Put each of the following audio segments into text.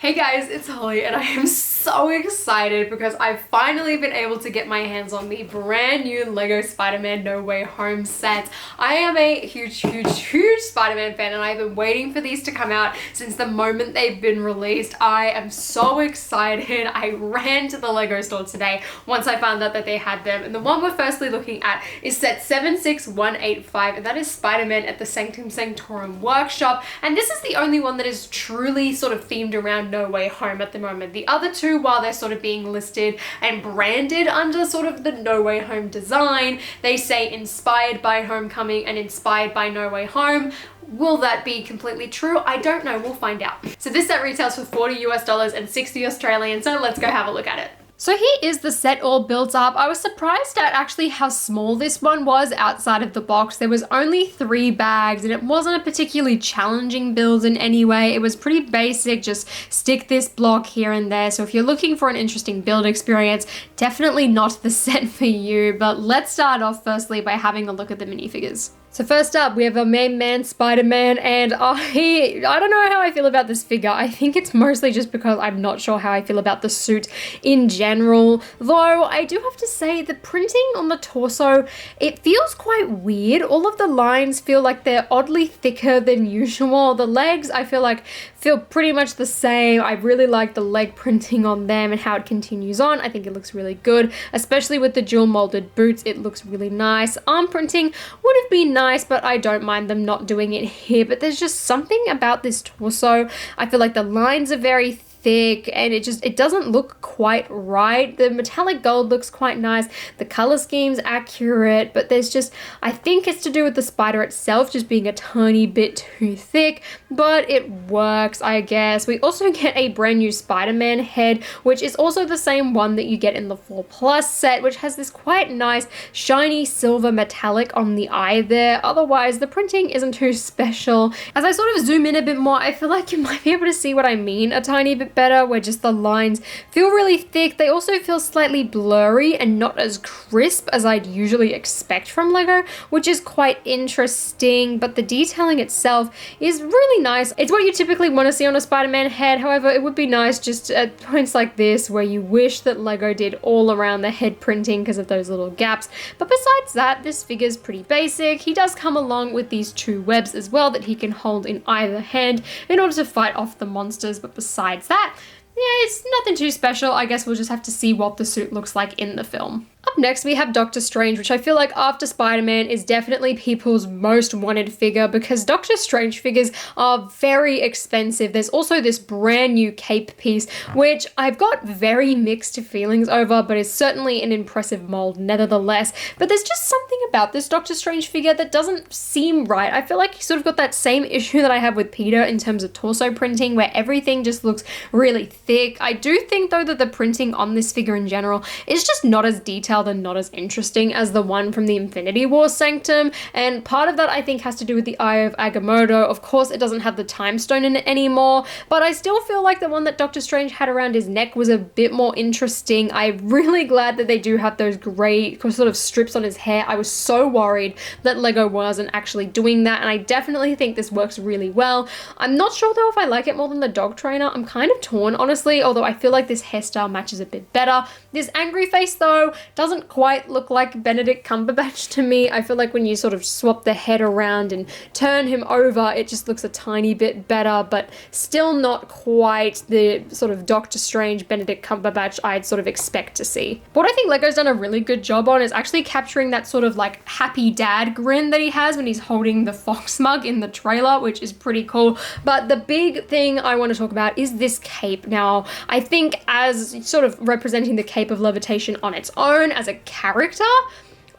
Hey guys, it's Holly and I am so excited because I've finally been able to get my hands on the brand new Lego Spider-Man No Way Home set. I am a huge Spider-Man fan and I've been waiting for these to come out since the moment they've been released. I am so excited. I ran to the Lego store today once I found out that they had them, and the one we're firstly looking at is set 76185, and that is Spider-Man at the Sanctum Sanctorum workshop, and this is the only one that is truly sort of themed around No Way Home at the moment. The other two, while they're sort of being listed and branded under sort of the No Way Home design, they say inspired by Homecoming and inspired by No Way Home. Will that be completely true? I don't know, we'll find out. So this set retails for $40 US and 60 Australian, so let's go have a look at it. So here is the set all built up. I was surprised at actually how small this one was outside of the box. There was only 3 bags and it wasn't a particularly challenging build in any way. It was pretty basic, just stick this block here and there. So if you're looking for an interesting build experience, definitely not the set for you. But let's start off firstly by having a look at the minifigures. So first up, we have a main man Spider-Man, and I don't know how I feel about this figure. I think it's mostly just because I'm not sure how I feel about the suit in general. Though I do have to say the printing on the torso, it feels quite weird. All of the lines feel like they're oddly thicker than usual. The legs, I feel like, feel pretty much the same. I really like the leg printing on them and how it continues on. I think it looks really good, especially with the dual molded boots. It looks really nice. Arm printing would have been nice, but I don't mind them not doing it here. But there's just something about this torso. I feel like the lines are very thick and it doesn't look quite right. The metallic gold looks quite nice. The color scheme's accurate, but there's just, I think it's to do with the spider itself just being a tiny bit too thick, but it works, I guess. We also get a brand new Spider-Man head, which is also the same one that you get in the 4+ set, which has this quite nice shiny silver metallic on the eye there. Otherwise, the printing isn't too special. As I sort of zoom in a bit more, I feel like you might be able to see what I mean a tiny bit better, where just the lines feel really thick. They also feel slightly blurry and not as crisp as I'd usually expect from Lego, which is quite interesting, but the detailing itself is really nice. It's what you typically want to see on a Spider-Man head. However, it would be nice just at points like this where you wish that Lego did all around the head printing because of those little gaps. But besides that, this figure's pretty basic. He does come along with these 2 webs as well that he can hold in either hand in order to fight off the monsters, but besides that, yeah, it's nothing too special. I guess we'll just have to see what the suit looks like in the film. Up next, we have Doctor Strange, which I feel like after Spider-Man is definitely people's most wanted figure because Doctor Strange figures are very expensive. There's also this brand new cape piece, which I've got very mixed feelings over, but is certainly an impressive mold nevertheless. But there's just something about this Doctor Strange figure that doesn't seem right. I feel like he sort of got that same issue that I have with Peter in terms of torso printing, where everything just looks really thick. I do think, though, that the printing on this figure in general is just not as detailed and not as interesting as the one from the Infinity War Sanctum, and part of that I think has to do with the Eye of Agamotto. Of course, it doesn't have the time stone in it anymore, but I still feel like the one that Doctor Strange had around his neck was a bit more interesting. I'm really glad that they do have those grey sort of strips on his hair. I was so worried that Lego wasn't actually doing that, and I definitely think this works really well. I'm not sure though if I like it more than the dog trainer. I'm kind of torn, honestly, although I feel like this hairstyle matches a bit better. This angry face though doesn't quite look like Benedict Cumberbatch to me. I feel like when you sort of swap the head around and turn him over, it just looks a tiny bit better, but still not quite the sort of Doctor Strange Benedict Cumberbatch I'd sort of expect to see. But what I think Lego's done a really good job on is actually capturing that sort of like happy dad grin that he has when he's holding the fox mug in the trailer, which is pretty cool. But the big thing I want to talk about is this cape. Now, I think as sort of representing the cape of levitation on its own as a character,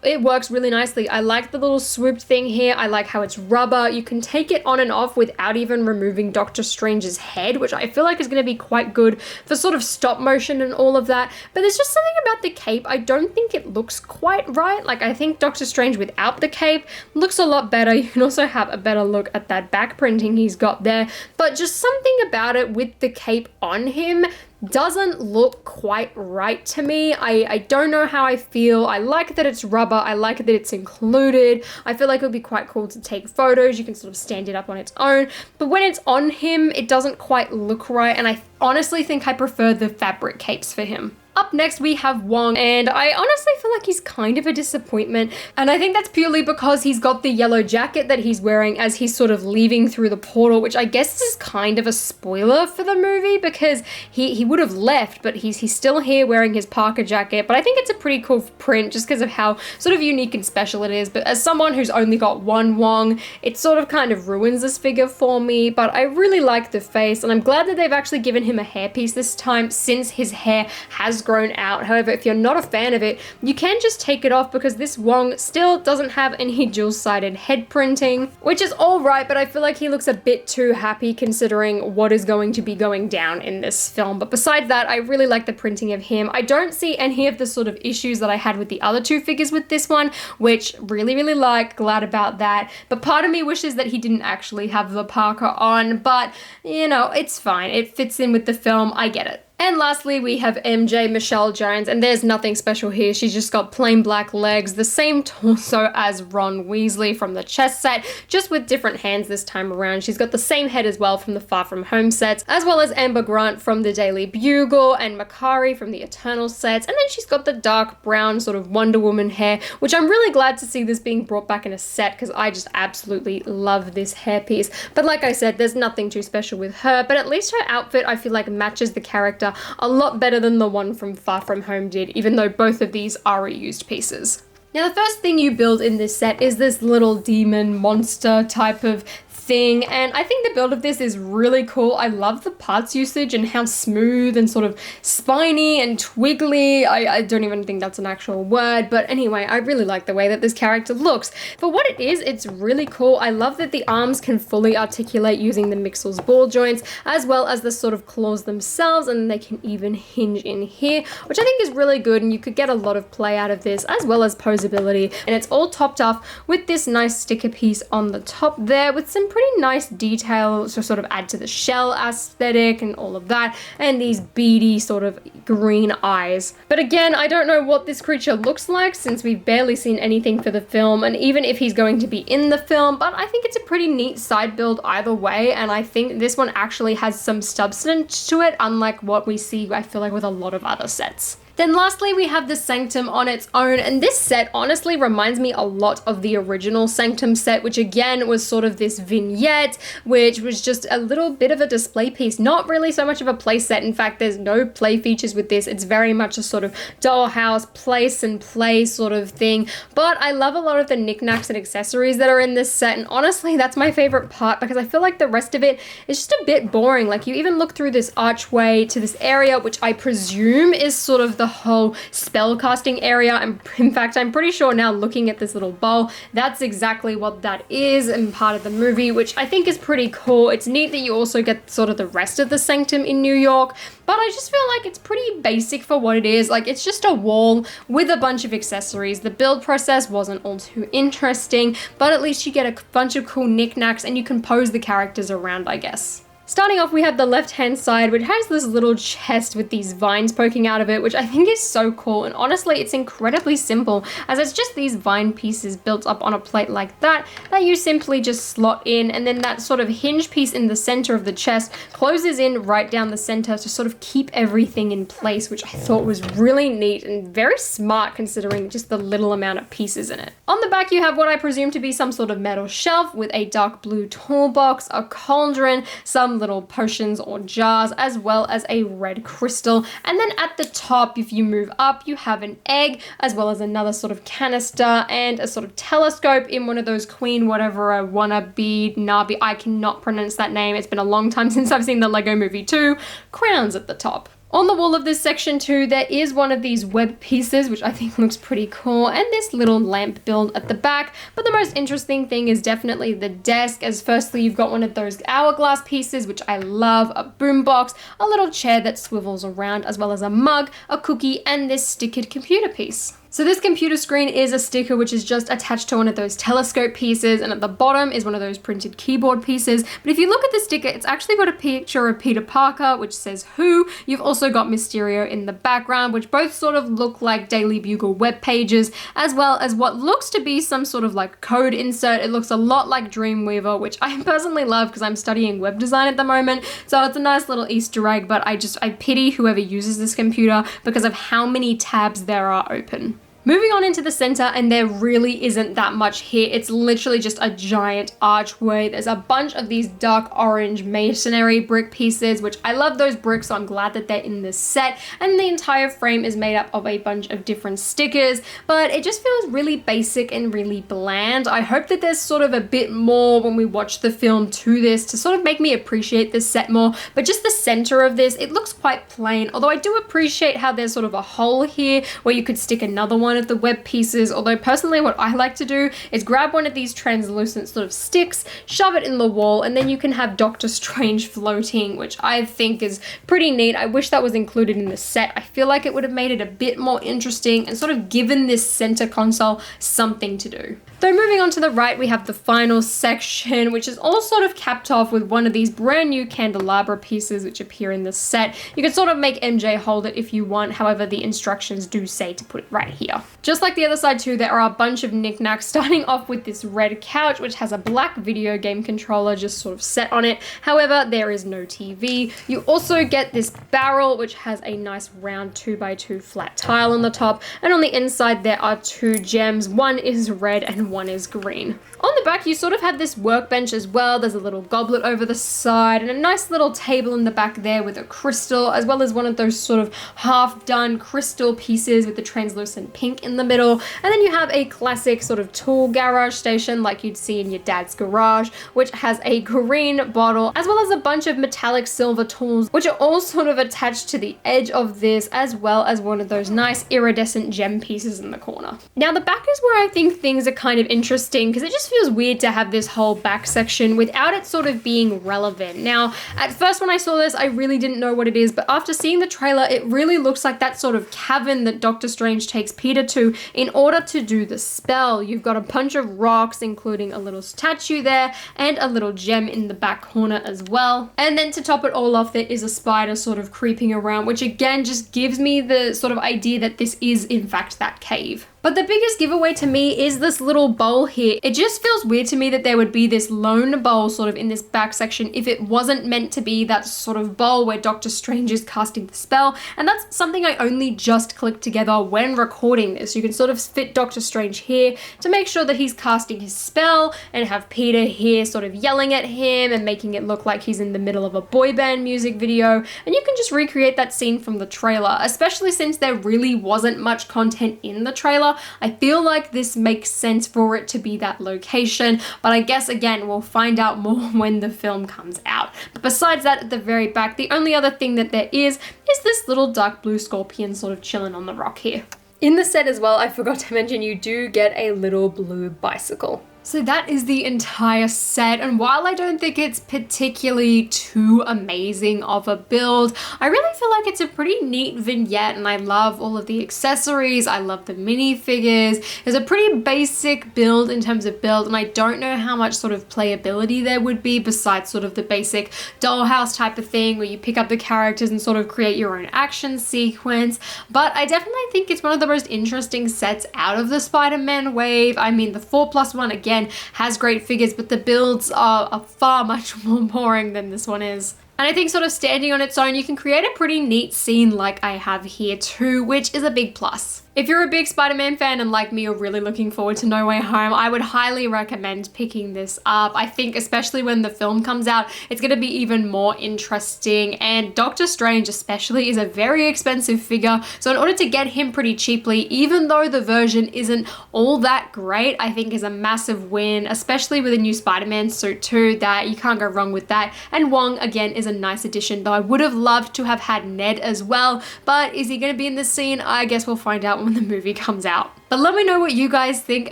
it works really nicely. I like the little swooped thing here. I like how it's rubber. You can take it on and off without even removing Doctor Strange's head, which I feel like is going to be quite good for sort of stop motion and all of that. But there's just something about the cape. I don't think it looks quite right. Like, I think Doctor Strange without the cape looks a lot better. You can also have a better look at that back printing he's got there. But just something about it with the cape on him doesn't look quite right to me. I don't know how I feel. I like that it's rubber. I like that it's included. I feel like it would be quite cool to take photos. You can sort of stand it up on its own. But when it's on him, it doesn't quite look right. And I honestly think I prefer the fabric capes for him. Up next, we have Wong, and I honestly feel like he's kind of a disappointment, and I think that's purely because he's got the yellow jacket that he's wearing as he's sort of leaving through the portal, which I guess is kind of a spoiler for the movie because he would have left, but he's still here wearing his Parker jacket. But I think it's a pretty cool print just because of how sort of unique and special it is. But as someone who's only got one Wong, it sort of kind of ruins this figure for me, but I really like the face, and I'm glad that they've actually given him a hairpiece this time since his hair has grown out. However, if you're not a fan of it, you can just take it off because this Wong still doesn't have any dual-sided head printing, which is all right, but I feel like he looks a bit too happy considering what is going to be going down in this film. But besides that, I really like the printing of him. I don't see any of the sort of issues that I had with the other two figures with this one, which really like, glad about that. But part of me wishes that he didn't actually have the Parker on, but you know, it's fine. It fits in with the film. I get it. And lastly, we have MJ Michelle Jones, and there's nothing special here. She's just got plain black legs, the same torso as Ron Weasley from the Chess set, just with different hands this time around. She's got the same head as well from the Far From Home sets, as well as Amber Grant from the Daily Bugle and Makari from the Eternal sets. And then she's got the dark brown sort of Wonder Woman hair, which I'm really glad to see this being brought back in a set because I just absolutely love this hairpiece. But like I said, there's nothing too special with her, but at least her outfit I feel like matches the character a lot better than the one from Far From Home did, even though both of these are reused pieces. Now, the first thing you build in this set is this little demon monster type of thing, and I think the build of this is really cool. I love the parts usage and how smooth and sort of spiny and twiggly. I don't even think that's an actual word, but anyway, I really like the way that this character looks. For what it is, it's really cool. I love that the arms can fully articulate using the Mixel's ball joints, as well as the sort of claws themselves, and they can even hinge in here, which I think is really good, and you could get a lot of play out of this, as well as posability. And it's all topped off with this nice sticker piece on the top there with some pretty nice detail to sort of add to the shell aesthetic and all of that, and these beady sort of green eyes. But again, I don't know what this creature looks like since we've barely seen anything for the film, and even if he's going to be in the film, but I think it's a pretty neat side build either way, and I think this one actually has some substance to it, unlike what we see, I feel like, with a lot of other sets. Then lastly, we have the Sanctum on its own, and this set honestly reminds me a lot of the original Sanctum set, which again was sort of this vignette, which was just a little bit of a display piece, not really so much of a play set. In fact, there's no play features with this. It's very much a sort of dollhouse, place and play sort of thing, but I love a lot of the knickknacks and accessories that are in this set, and honestly, that's my favorite part because I feel like the rest of it is just a bit boring. Like, you even look through this archway to this area, which I presume is sort of the whole spell casting area. And in fact, I'm pretty sure now, looking at this little bowl, that's exactly what that is and part of the movie, which I think is pretty cool. It's neat that you also get sort of the rest of the Sanctum in New York, but I just feel like it's pretty basic for what it is. Like, it's just a wall with a bunch of accessories. The build process wasn't all too interesting, but at least you get a bunch of cool knickknacks and you can pose the characters around, I guess. Starting off, we have the left-hand side, which has this little chest with these vines poking out of it, which I think is so cool. And honestly, it's incredibly simple, as it's just these vine pieces built up on a plate like that you simply just slot in, and then that sort of hinge piece in the center of the chest closes in right down the center to sort of keep everything in place, which I thought was really neat and very smart considering just the little amount of pieces in it. On the back, you have what I presume to be some sort of metal shelf with a dark blue toolbox, a cauldron, some little potions or jars, as well as a red crystal. And then at the top, if you move up, you have an egg, as well as another sort of canister and a sort of telescope in one of those queen whatever I wanna be, Nabi, I cannot pronounce that name. It's been a long time since I've seen the Lego Movie 2, crowns at the top. On the wall of this section too, there is one of these web pieces, which I think looks pretty cool, and this little lamp build at the back. But the most interesting thing is definitely the desk, as firstly you've got one of those hourglass pieces, which I love, a boombox, a little chair that swivels around, as well as a mug, a cookie, and this stickered computer piece. So this computer screen is a sticker which is just attached to one of those telescope pieces, and at the bottom is one of those printed keyboard pieces. But if you look at the sticker, it's actually got a picture of Peter Parker, which says Who. You've also got Mysterio in the background, which both sort of look like Daily Bugle web pages, as well as what looks to be some sort of like code insert. It looks a lot like Dreamweaver, which I personally love because I'm studying web design at the moment. So it's a nice little Easter egg, but I pity whoever uses this computer because of how many tabs there are open. Moving on into the center, and there really isn't that much here. It's literally just a giant archway. There's a bunch of these dark orange masonry brick pieces, which I love those bricks, so I'm glad that they're in this set. And the entire frame is made up of a bunch of different stickers, but it just feels really basic and really bland. I hope that there's sort of a bit more when we watch the film to this to sort of make me appreciate this set more, but just the center of this, it looks quite plain, although I do appreciate how there's sort of a hole here where you could stick another one of the web pieces, although personally what I like to do is grab one of these translucent sort of sticks, shove it in the wall, and then you can have Doctor Strange floating, which I think is pretty neat. I wish that was included in the set. I feel like it would have made it a bit more interesting and sort of given this center console something to do. Though moving on to the right, we have the final section, which is all sort of capped off with one of these brand new candelabra pieces which appear in the set. You can sort of make MJ hold it if you want, however the instructions do say to put it right here. Just like the other side too, there are a bunch of knickknacks, starting off with this red couch which has a black video game controller just sort of set on it. However, there is no TV. You also get this barrel which has a nice round 2x2 flat tile on the top, and on the inside there are two gems. One is red and one is green. On the back, you sort of have this workbench as well. There's a little goblet over the side and a nice little table in the back there with a crystal, as well as one of those sort of half done crystal pieces with the translucent pink in the middle. And then you have a classic sort of tool garage station like you'd see in your dad's garage, which has a green bottle, as well as a bunch of metallic silver tools, which are all sort of attached to the edge of this, as well as one of those nice iridescent gem pieces in the corner. Now the back is where I think things are kind of interesting, because it just feels weird to have this whole back section without it sort of being relevant. Now, at first when I saw this, I really didn't know what it is, but after seeing the trailer, it really looks like that sort of cavern that Doctor Strange takes Peter to in order to do the spell. You've got a bunch of rocks, including a little statue there and a little gem in the back corner as well. And then to top it all off, there is a spider sort of creeping around, which again just gives me the sort of idea that this is in fact that cave. But the biggest giveaway to me is this little bowl here. It just feels weird to me that there would be this lone bowl sort of in this back section if it wasn't meant to be that sort of bowl where Doctor Strange is casting the spell. And that's something I only just clicked together when recording this. You can sort of fit Doctor Strange here to make sure that he's casting his spell, and have Peter here sort of yelling at him and making it look like he's in the middle of a boy band music video. And you can just recreate that scene from the trailer, especially since there really wasn't much content in the trailer. I feel like this makes sense for it to be that location, but I guess again we'll find out more when the film comes out. But besides that, at the very back, the only other thing that there is this little dark blue scorpion sort of chilling on the rock here. In the set as well, I forgot to mention, you do get a little blue bicycle. So that is the entire set, and while I don't think it's particularly too amazing of a build, I really feel like it's a pretty neat vignette, and I love all of the accessories. I love the minifigures. It's a pretty basic build in terms of build, and I don't know how much sort of playability there would be besides sort of the basic dollhouse type of thing where you pick up the characters and sort of create your own action sequence, but I definitely think it's one of the most interesting sets out of the Spider-Man wave. I mean, the 4+1 again has great figures, but the builds are far much more boring than this one is. And I think sort of standing on its own, you can create a pretty neat scene like I have here too, which is a big plus. If you're a big Spider-Man fan and like me, you're really looking forward to No Way Home, I would highly recommend picking this up. I think especially when the film comes out, it's going to be even more interesting, and Doctor Strange especially is a very expensive figure, so in order to get him pretty cheaply, even though the version isn't all that great, I think is a massive win, especially with a new Spider-Man suit too, that you can't go wrong with that. And Wong again is a nice addition, though I would have loved to have had Ned as well, but is he going to be in this scene? I guess we'll find out when the movie comes out. But let me know what you guys think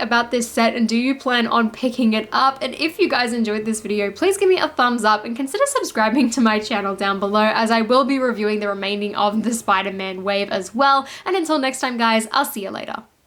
about this set, and do you plan on picking it up? And if you guys enjoyed this video, please give me a thumbs up and consider subscribing to my channel down below, as I will be reviewing the remaining of the Spider-Man wave as well. And until next time guys, I'll see you later.